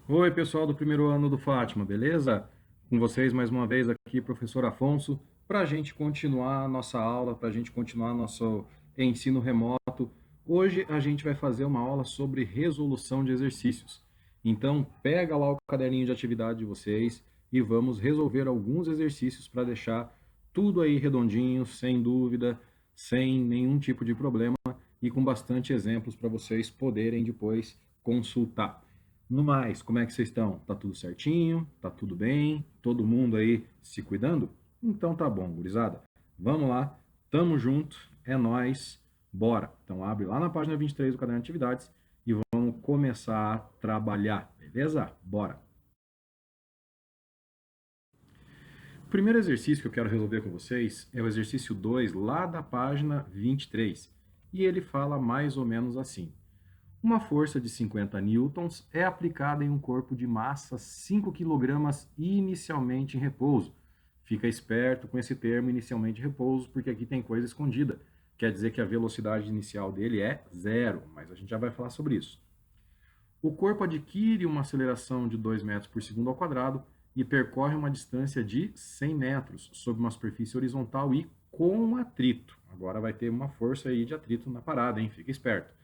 Oi, pessoal do primeiro ano do Fátima, beleza? Com vocês mais uma vez aqui, professor Afonso, para a gente continuar a nossa aula, para a gente continuar nosso ensino remoto. Hoje a gente vai fazer uma aula sobre resolução de exercícios. Então, pega lá o caderninho de atividade de vocês e vamos resolver alguns exercícios para deixar tudo aí redondinho, sem dúvida, sem nenhum tipo de problema e com bastante exemplos para vocês poderem depois consultar. No mais, como é que vocês estão? Tá tudo certinho? Tá tudo bem? Todo mundo aí se cuidando? Então tá bom, gurizada. Vamos lá, tamo junto, é nóis, bora. Então abre lá na página 23 do caderno de atividades e vamos começar a trabalhar, beleza? Bora. O primeiro exercício que eu quero resolver com vocês é o exercício 2, lá da página 23. E ele fala mais ou menos assim. Uma força de 50 newtons é aplicada em um corpo de massa 5 kg inicialmente em repouso. Fica esperto com esse termo inicialmente em repouso, porque aqui tem coisa escondida. Quer dizer que a velocidade inicial dele é zero, mas a gente já vai falar sobre isso. O corpo adquire uma aceleração de 2 metros por segundo ao quadrado e percorre uma distância de 100 metros sobre uma superfície horizontal e com atrito. Agora vai ter uma força aí de atrito na parada, hein? Fica esperto.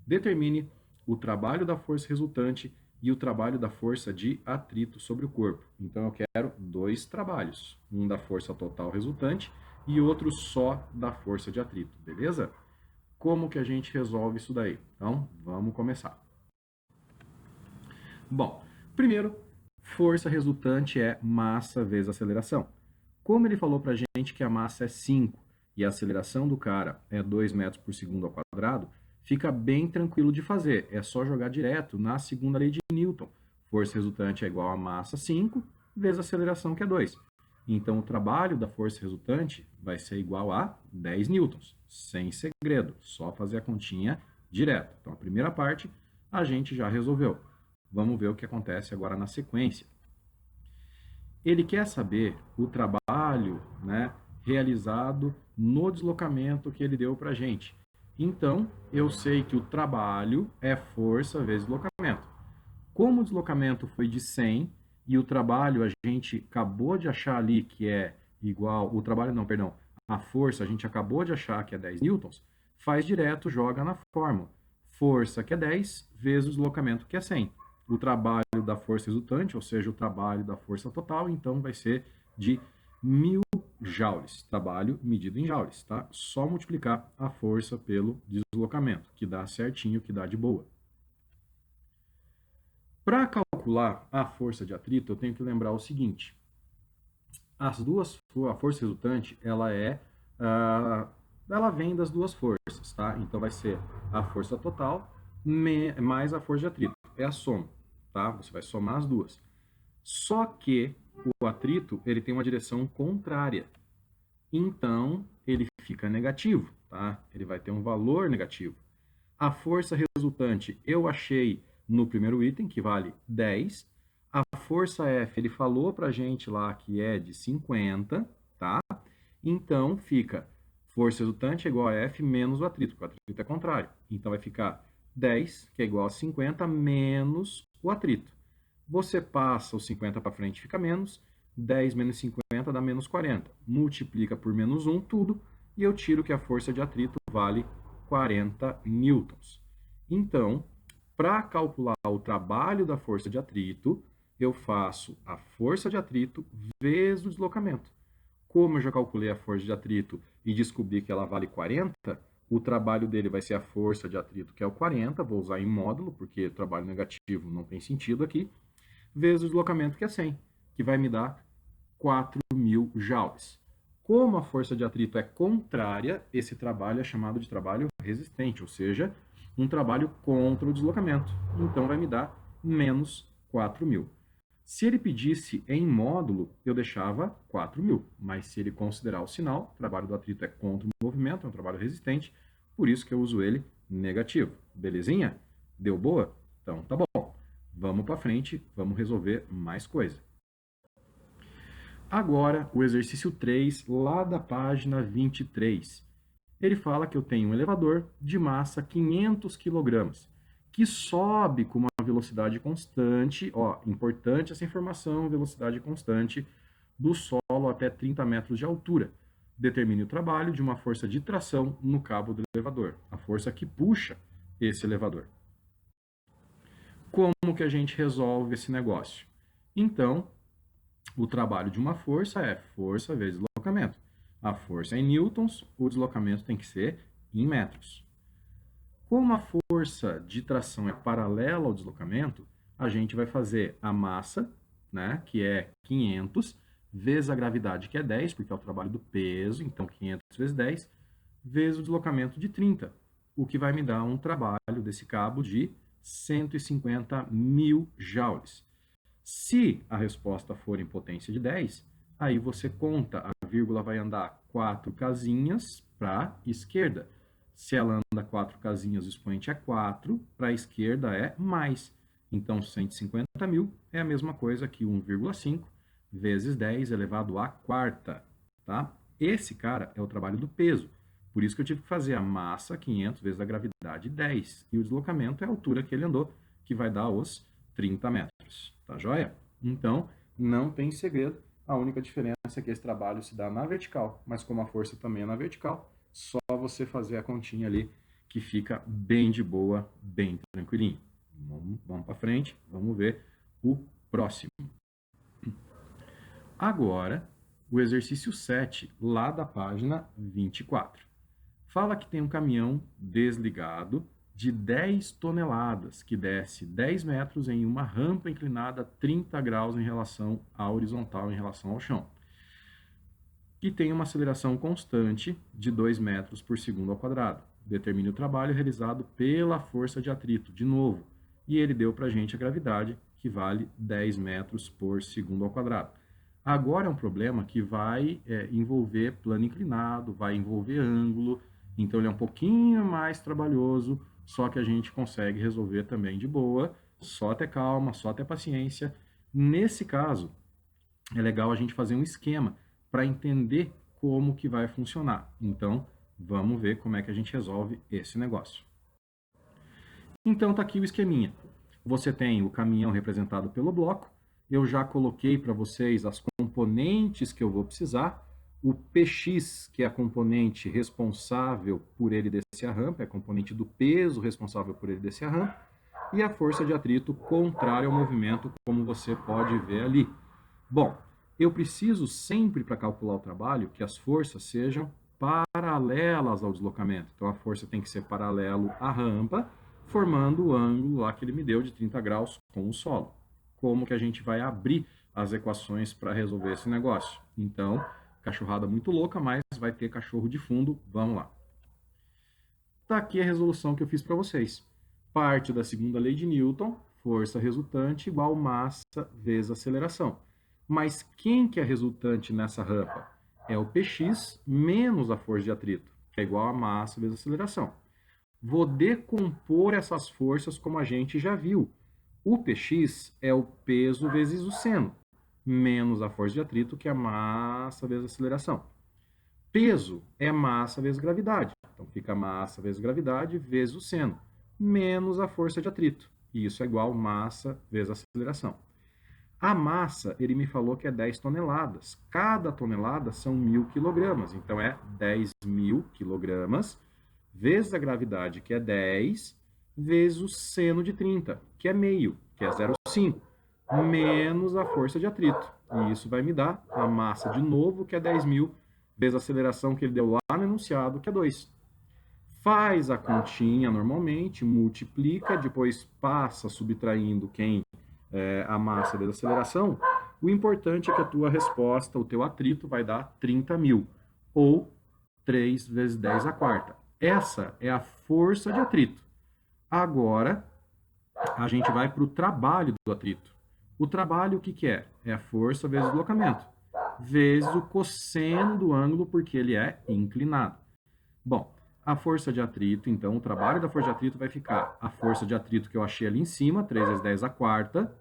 Determine o trabalho da força resultante e o trabalho da força de atrito sobre o corpo. Então eu quero dois trabalhos, um da força total resultante e outro só da força de atrito, beleza? Como que a gente resolve isso daí? Então, vamos começar. Bom, primeiro, força resultante é massa vezes aceleração. Como ele falou para a gente que a massa é 5 e a aceleração do cara é 2 metros por segundo ao quadrado, fica bem tranquilo de fazer. É só jogar direto na segunda lei de Newton. Força resultante é igual a massa 5 vezes a aceleração, que é 2. Então, o trabalho da força resultante vai ser igual a 10 newtons, sem segredo, só fazer a continha direto. Então, a primeira parte a gente já resolveu. Vamos ver o que acontece agora na sequência. Ele quer saber o trabalho, né, realizado no deslocamento que ele deu para a gente. Então, eu sei que o trabalho é força vezes deslocamento. Como o deslocamento foi de 100 e o trabalho a gente acabou de achar ali que é igual, o trabalho não, perdão, a força a gente acabou de achar que é 10 newtons, faz direto, joga na fórmula. Força que é 10 vezes o deslocamento que é 100. O trabalho da força resultante, ou seja, o trabalho da força total, então vai ser de 1000 joules, trabalho medido em joules, tá? Só multiplicar a força pelo deslocamento, que dá certinho, que dá de boa. Para calcular a força de atrito, eu tenho que lembrar o seguinte: a força resultante, ela vem das duas forças, tá? Então vai ser a força total mais a força de atrito, é a soma, tá? Você vai somar as duas. Só que o atrito, ele tem uma direção contrária. Então, ele fica negativo, tá? Ele vai ter um valor negativo. A força resultante eu achei no primeiro item, que vale 10. A força F, ele falou para a gente lá que é de 50, tá? Então, fica força resultante é igual a F menos o atrito, porque o atrito é contrário. Então, vai ficar 10, que é igual a 50, menos o atrito. Você passa o 50 para frente, fica menos. 10 menos 50 dá menos 40. Multiplica por menos 1, tudo, e eu tiro que a força de atrito vale 40 newtons. Então, para calcular o trabalho da força de atrito, eu faço a força de atrito vezes o deslocamento. Como eu já calculei a força de atrito e descobri que ela vale 40, o trabalho dele vai ser a força de atrito, que é o 40, vou usar em módulo, porque trabalho negativo não tem sentido aqui, vezes o deslocamento, que é 100, que vai me dar 4.000 joules. Como a força de atrito é contrária, esse trabalho é chamado de trabalho resistente, ou seja, um trabalho contra o deslocamento. Então vai me dar menos 4.000. Se ele pedisse em módulo, eu deixava 4.000, mas se ele considerar o sinal, o trabalho do atrito é contra o movimento, é um trabalho resistente, por isso que eu uso ele negativo. Belezinha? Deu boa? Então tá bom. Vamos para frente, vamos resolver mais coisa. Agora, o exercício 3, lá da página 23. Ele fala que eu tenho um elevador de massa 500 kg, que sobe com uma velocidade constante, ó, importante essa informação, velocidade constante do solo até 30 metros de altura. Determine o trabalho de uma força de tração no cabo do elevador, a força que puxa esse elevador. Como que a gente resolve esse negócio? Então, o trabalho de uma força é força vezes deslocamento. A força é em newtons, o deslocamento tem que ser em metros. Como a força de tração é paralela ao deslocamento, a gente vai fazer a massa, né, que é 500, vezes a gravidade, que é 10, porque é o trabalho do peso, então 500 vezes 10, vezes o deslocamento de 30, o que vai me dar um trabalho desse cabo de 150 mil joules. Se a resposta for em potência de 10, aí você conta, a vírgula vai andar 4 casinhas para a esquerda. Se ela anda 4 casinhas, o expoente é 4, para a esquerda é mais. Então, 150 mil é a mesma coisa que 1,5 vezes 10 elevado à quarta. Tá? Esse, cara, é o trabalho do peso. Por isso que eu tive que fazer a massa, 500, vezes a gravidade, 10. E o deslocamento é a altura que ele andou, que vai dar os 30 metros. Tá joia? Então, não tem segredo. A única diferença é que esse trabalho se dá na vertical, mas como a força também é na vertical, só você fazer a continha ali que fica bem de boa, bem tranquilinho. Vamos para frente, vamos ver o próximo. Agora, o exercício 7, lá da página 24. Fala que tem um caminhão desligado de 10 toneladas, que desce 10 metros em uma rampa inclinada 30 graus em relação à horizontal, em relação ao chão. E tem uma aceleração constante de 2 metros por segundo ao quadrado. Determine o trabalho realizado pela força de atrito, de novo. E ele deu para a gente a gravidade, que vale 10 metros por segundo ao quadrado. Agora é um problema que vai envolver plano inclinado, vai envolver ângulo, então ele é um pouquinho mais trabalhoso, só que a gente consegue resolver também de boa, só ter calma, só ter paciência. Nesse caso, é legal a gente fazer um esquema para entender como que vai funcionar. Então, vamos ver como é que a gente resolve esse negócio. Então, tá aqui o esqueminha. Você tem o caminhão representado pelo bloco. Eu já coloquei para vocês as componentes que eu vou precisar. O PX, que é a componente responsável por ele descer a rampa, é a componente do peso responsável por ele descer a rampa. E a força de atrito contrária ao movimento, como você pode ver ali. Bom, eu preciso sempre, para calcular o trabalho, que as forças sejam paralelas ao deslocamento. Então, a força tem que ser paralelo à rampa, formando o ângulo lá que ele me deu de 30 graus com o solo. Como que a gente vai abrir as equações para resolver esse negócio? Então, cachorrada muito louca, mas vai ter cachorro de fundo. Vamos lá. Está aqui a resolução que eu fiz para vocês. Parte da segunda lei de Newton, força resultante igual massa vezes aceleração. Mas quem que é resultante nessa rampa? É o Px menos a força de atrito, que é igual a massa vezes aceleração. Vou decompor essas forças como a gente já viu. O Px é o peso vezes o seno, menos a força de atrito, que é a massa vezes aceleração. Peso é massa vezes gravidade. Então fica massa vezes gravidade vezes o seno, menos a força de atrito. E isso é igual a massa vezes aceleração. A massa, ele me falou que é 10 toneladas. Cada tonelada são 1.000 quilogramas. Então, é 10.000 quilogramas vezes a gravidade, que é 10, vezes o seno de 30, que é meio, que é 0,5, menos a força de atrito. E isso vai me dar a massa de novo, que é 10.000, vezes a aceleração que ele deu lá no enunciado, que é 2. Faz a continha normalmente, multiplica, depois passa subtraindo a massa vezes a aceleração. O importante é que a tua resposta, o teu atrito, vai dar 30.000, ou 3 vezes 10 à quarta. Essa é a força de atrito. Agora, a gente vai para o trabalho do atrito. O trabalho, o que que é? É a força vezes o deslocamento, vezes o cosseno do ângulo, porque ele é inclinado. Bom, a força de atrito, então, o trabalho da força de atrito vai ficar a força de atrito que eu achei ali em cima, 3 vezes 10 à quarta.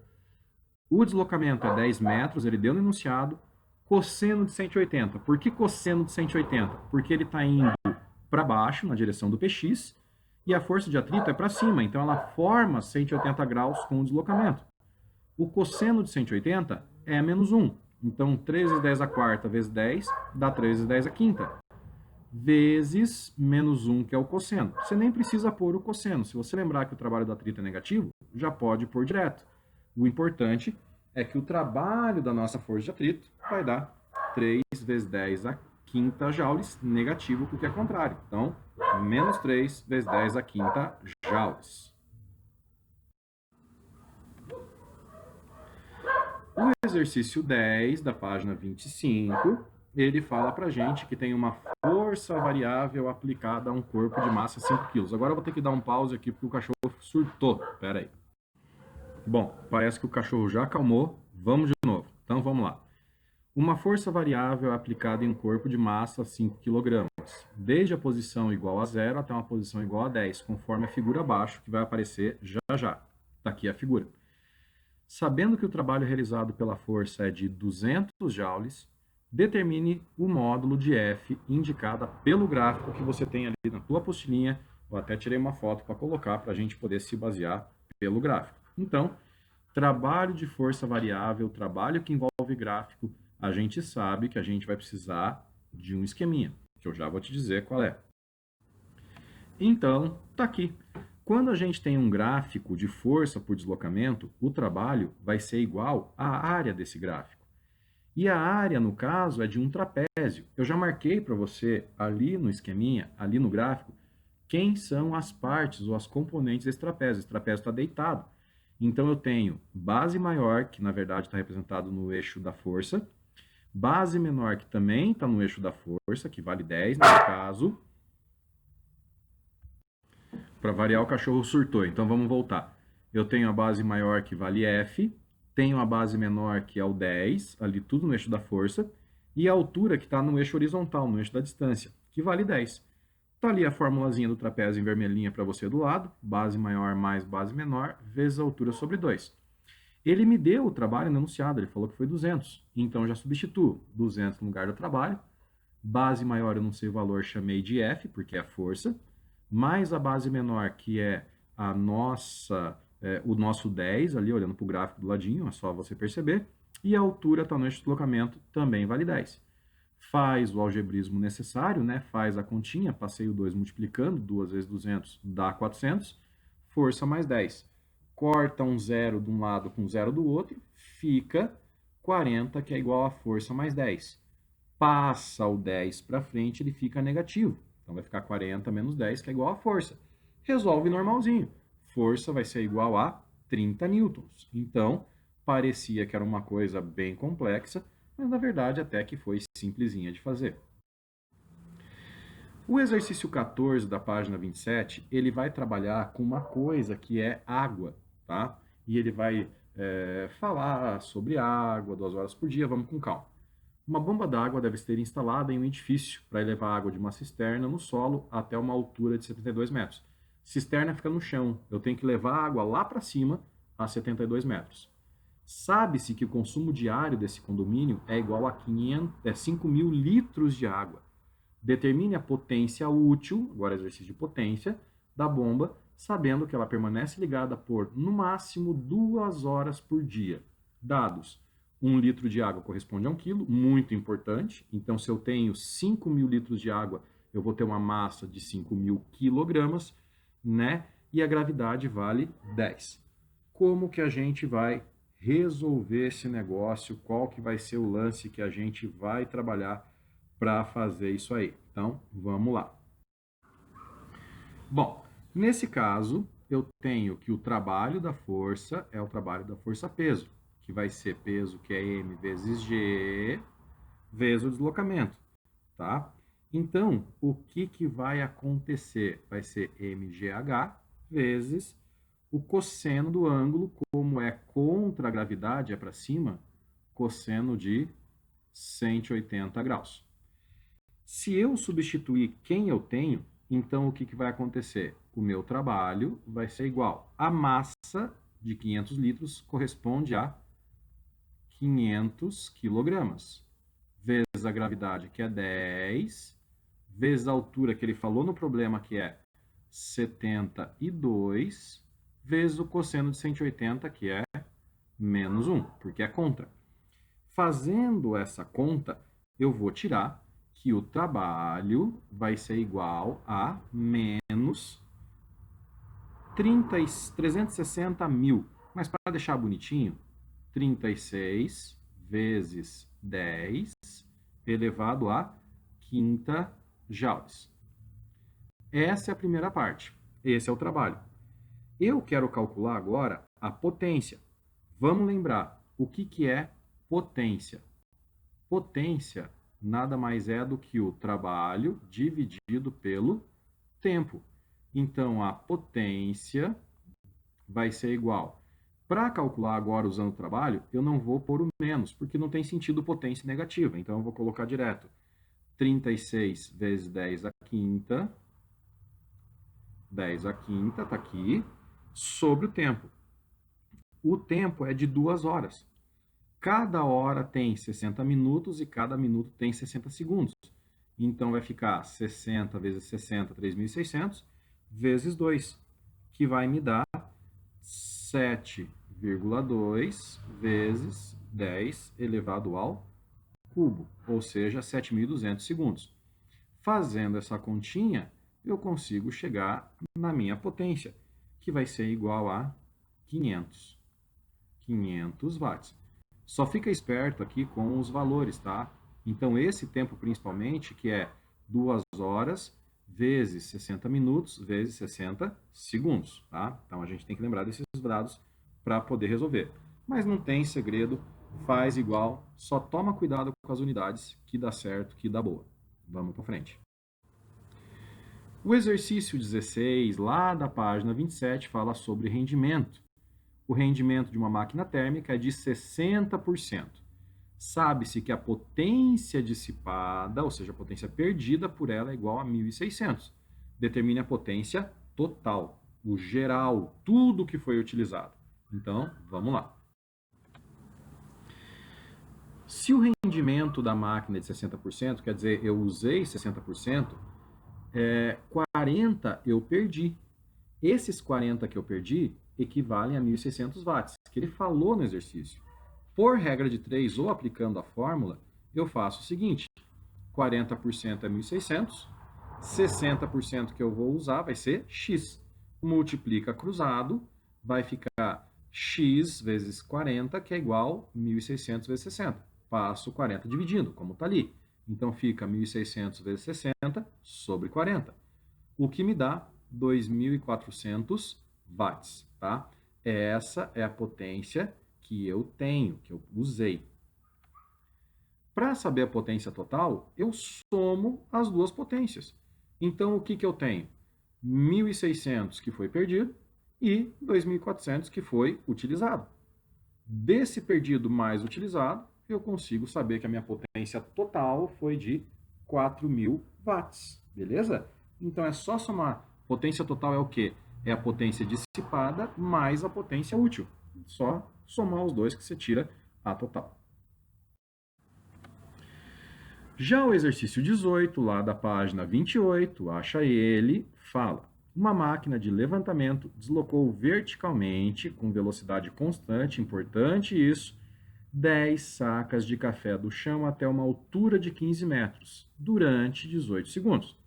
O deslocamento é 10 metros, ele deu no enunciado. Cosseno de 180. Por que cosseno de 180? Porque ele está indo para baixo, na direção do Px, E a força de atrito é para cima, então ela forma 180 graus com o deslocamento. O cosseno de 180 é menos 1. Então, 3 vezes 10 a quarta vezes 10 dá 3 vezes 10 a quinta. Vezes menos 1, que é o cosseno. Você nem precisa pôr o cosseno. Se você lembrar que o trabalho do atrito é negativo, já pode pôr direto. O importante é que o trabalho da nossa força de atrito vai dar 3 vezes 10 a quinta joules, negativo, porque é contrário. Então, menos 3 vezes 10 a quinta joules. O exercício 10 da página 25, ele fala pra gente que tem uma força variável aplicada a um corpo de massa 5 kg. Agora eu vou ter que dar um pause aqui porque o cachorro surtou. Pera aí. Bom, parece que o cachorro já acalmou. Vamos de novo. Então vamos lá. Uma força variável é aplicada em um corpo de massa 5 kg, desde a posição igual a 0 até uma posição igual a 10, conforme a figura abaixo, que vai aparecer já já. Está aqui a figura. Sabendo que o trabalho realizado pela força é de 200 joules, determine o módulo de F indicada pelo gráfico que você tem ali na tua apostilinha. Eu até tirei uma foto para colocar para a gente poder se basear pelo gráfico. Então, trabalho de força variável, trabalho que envolve gráfico, a gente sabe que a gente vai precisar de um esqueminha, que eu já vou te dizer qual é. Então, tá aqui. Quando a gente tem um gráfico de força por deslocamento, o trabalho vai ser igual à área desse gráfico. E a área, no caso, é de um trapézio. Eu já marquei para você ali no esqueminha, ali no gráfico, quem são as partes ou as componentes desse trapézio. Esse trapézio está deitado. Então eu tenho base maior, que na verdade está representado no eixo da força, base menor, que também está no eixo da força, que vale 10 nesse caso. Para variar, o cachorro surtou, então vamos voltar. Eu tenho a base maior, que vale F, tenho a base menor, que é o 10, ali tudo no eixo da força, e a altura, que está no eixo horizontal, no eixo da distância, que vale 10. Está ali a formulazinha do trapézio em vermelhinha para você do lado, base maior mais base menor, vezes a altura sobre 2. Ele me deu o trabalho no enunciado, ele falou que foi 200, então eu já substituo 200 no lugar do trabalho, base maior eu não sei o valor, chamei de F, porque é a força, mais a base menor, que é a nossa, o nosso 10, ali olhando para o gráfico do ladinho, é só você perceber, e a altura está no eixo de deslocamento, também vale 10. Faz o algebrismo necessário, né? Faz a continha, passei o 2 multiplicando, 2 vezes 200 dá 400, força mais 10. Corta um zero de um lado com zero do outro, fica 40, que é igual a força mais 10. Passa o 10 para frente, ele fica negativo. Então vai ficar 40 menos 10, que é igual a força. Resolve normalzinho. Força vai ser igual a 30 newtons. Então, parecia que era uma coisa bem complexa, mas na verdade até que foi simplesinha de fazer. O exercício 14 da página 27, ele vai trabalhar com uma coisa que é água, tá? E ele vai falar sobre água, 2 horas por dia, vamos com calma. Uma bomba d'água deve ser instalada em um edifício para elevar água de uma cisterna no solo até uma altura de 72 metros. Cisterna fica no chão, eu tenho que levar a água lá para cima a 72 metros. Sabe-se que o consumo diário desse condomínio é igual a 5.000 litros de água. Determine a potência útil, agora exercício de potência, da bomba, sabendo que ela permanece ligada por, no máximo, 2 horas por dia. Dados: 1 litro de água corresponde a 1 quilo, muito importante. Então, se eu tenho 5.000 litros de água, eu vou ter uma massa de 5.000 quilogramas, né? E a gravidade vale 10. Como que a gente vai resolver esse negócio? Qual que vai ser o lance que a gente vai trabalhar para fazer isso aí? Então, vamos lá. Bom, nesse caso, eu tenho que o trabalho da força é o trabalho da força-peso, que vai ser peso, que é M vezes G, vezes o deslocamento, tá? Então, o que, que vai acontecer? Vai ser mgh vezes o cosseno do ângulo, como é contra a gravidade, é para cima, cosseno de 180 graus. Se eu substituir quem eu tenho, então o que, que vai acontecer? O meu trabalho vai ser igual. A massa de 500 litros corresponde a 500 quilogramas, vezes a gravidade, que é 10, vezes a altura que ele falou no problema, que é 72 vezes o cosseno de 180, que é menos 1, porque é contra. Fazendo essa conta, eu vou tirar que o trabalho vai ser igual a menos 360 mil. Mas para deixar bonitinho, 36 vezes 10 elevado a quinta joules. Essa é a primeira parte. Esse é o trabalho. Eu quero calcular agora a potência. Vamos lembrar o que é potência. Potência nada mais é do que o trabalho dividido pelo tempo. Então, a potência vai ser igual. Para calcular agora usando o trabalho, eu não vou pôr o menos, porque não tem sentido potência negativa. Então, eu vou colocar direto 36 vezes 10 à quinta, 10 à quinta, está aqui, sobre o tempo. O tempo é de 2 horas. Cada hora tem 60 minutos e cada minuto tem 60 segundos. Então, vai ficar 60 vezes 60, 3.600, vezes 2, que vai me dar 7,2 vezes 10 elevado ao cubo, ou seja, 7.200 segundos. Fazendo essa continha, eu consigo chegar na minha potência, que vai ser igual a 500 watts. Só fica esperto aqui com os valores, tá? Então, esse tempo principalmente, que é 2 horas vezes 60 minutos vezes 60 segundos, tá? Então, a gente tem que lembrar desses dados para poder resolver. Mas não tem segredo, faz igual, só toma cuidado com as unidades, que dá certo, que dá boa. Vamos para frente. O exercício 16, lá da página 27, fala sobre rendimento. O rendimento de uma máquina térmica é de 60%. Sabe-se que a potência dissipada, ou seja, a potência perdida por ela é igual a 1.600. Determine a potência total, o geral, tudo que foi utilizado. Então, vamos lá. Se o rendimento da máquina é de 60%, quer dizer, eu usei 60%, 40 eu perdi. Esses 40 que eu perdi equivalem a 1.600 watts, que ele falou no exercício. Por regra de 3 ou aplicando a fórmula, eu faço o seguinte, 40% é 1.600, 60% que eu vou usar vai ser x. Multiplica cruzado, vai ficar x vezes 40, que é igual a 1.600 vezes 60. Passo 40 dividindo, como está ali. Então, fica 1.600 vezes 60 sobre 40, o que me dá 2.400 watts, tá? Essa é a potência que eu tenho, que eu usei. Para saber a potência total, eu somo as duas potências. Então, o que eu tenho? 1.600 que foi perdido e 2.400 que foi utilizado. Desse perdido mais utilizado, eu consigo saber que a minha potência total foi de 4.000 watts, beleza? Então, é só somar. Potência total é o quê? É a potência dissipada mais a potência útil. Só somar os dois que você tira a total. Já o exercício 18, lá da página 28, acha ele, fala: uma máquina de levantamento deslocou verticalmente, com velocidade constante, importante isso, 10 sacas de café do chão até uma altura de 15 metros, durante 18 segundos.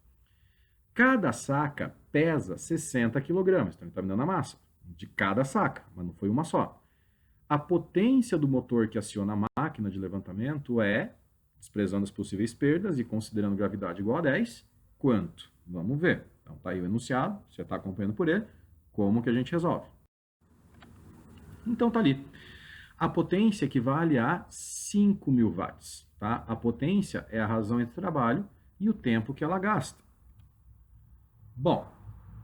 Cada saca pesa 60 kg, então ele está me dando a massa de cada saca, mas não foi uma só. A potência do motor que aciona a máquina de levantamento é, desprezando as possíveis perdas e considerando gravidade igual a 10, quanto? Vamos ver. Então está aí o enunciado, você está acompanhando por ele, como que a gente resolve? Então está ali. A potência equivale a 5.000 watts. Tá? A potência é a razão entre o trabalho e o tempo que ela gasta. Bom,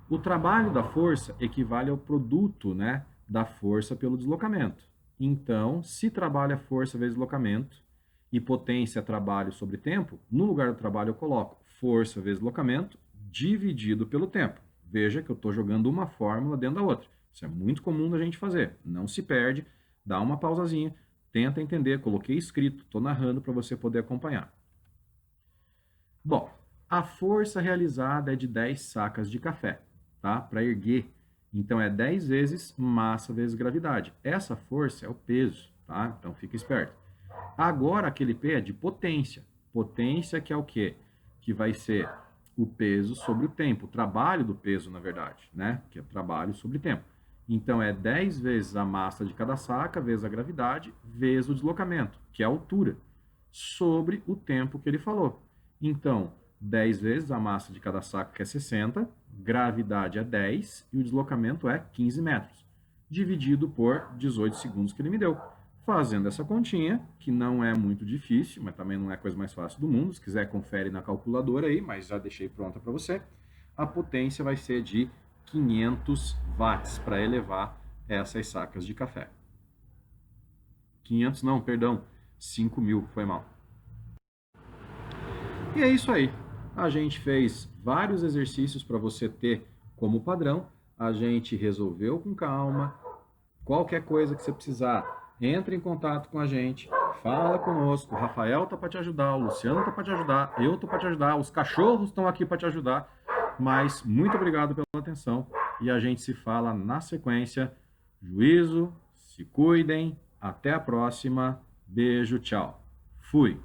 o trabalho da força equivale ao produto, né, da força pelo deslocamento. Então, se trabalho é força vezes deslocamento e potência é trabalho sobre tempo, no lugar do trabalho eu coloco força vezes deslocamento dividido pelo tempo. Veja que eu estou jogando uma fórmula dentro da outra. Isso é muito comum da gente fazer. Não se perde, dá uma pausazinha, tenta entender, coloquei escrito, estou narrando para você poder acompanhar. Bom, a força realizada é de 10 sacas de café. tá? Para erguer. Então, é 10 vezes massa vezes gravidade. Essa força é o peso, tá? Então, fica esperto. Agora, aquele P é de potência. Potência que é o quê? Que vai ser o peso sobre o tempo. O trabalho do peso, na verdade, né? Que é trabalho sobre tempo. Então, é 10 vezes a massa de cada saca, vezes a gravidade, vezes o deslocamento, que é a altura, sobre o tempo que ele falou. Então, 10 vezes a massa de cada saco, que é 60, gravidade é 10 e o deslocamento é 15 metros, dividido por 18 segundos que ele me deu. Fazendo essa continha, que não é muito difícil, mas também não é a coisa mais fácil do mundo, se quiser confere na calculadora aí, mas já deixei pronta para você, a potência vai ser de 500 watts para elevar essas sacas de café. 500 não, perdão, 5.000, foi mal. E é isso aí. A gente fez vários exercícios para você ter como padrão. A gente resolveu com calma. Qualquer coisa que você precisar, entre em contato com a gente, fala conosco. O Rafael tá para te ajudar, o Luciano tá para te ajudar, eu tô para te ajudar, os cachorros estão aqui para te ajudar. Mas muito obrigado pela atenção e a gente se fala na sequência. Juízo, se cuidem, até a próxima. Beijo, tchau. Fui.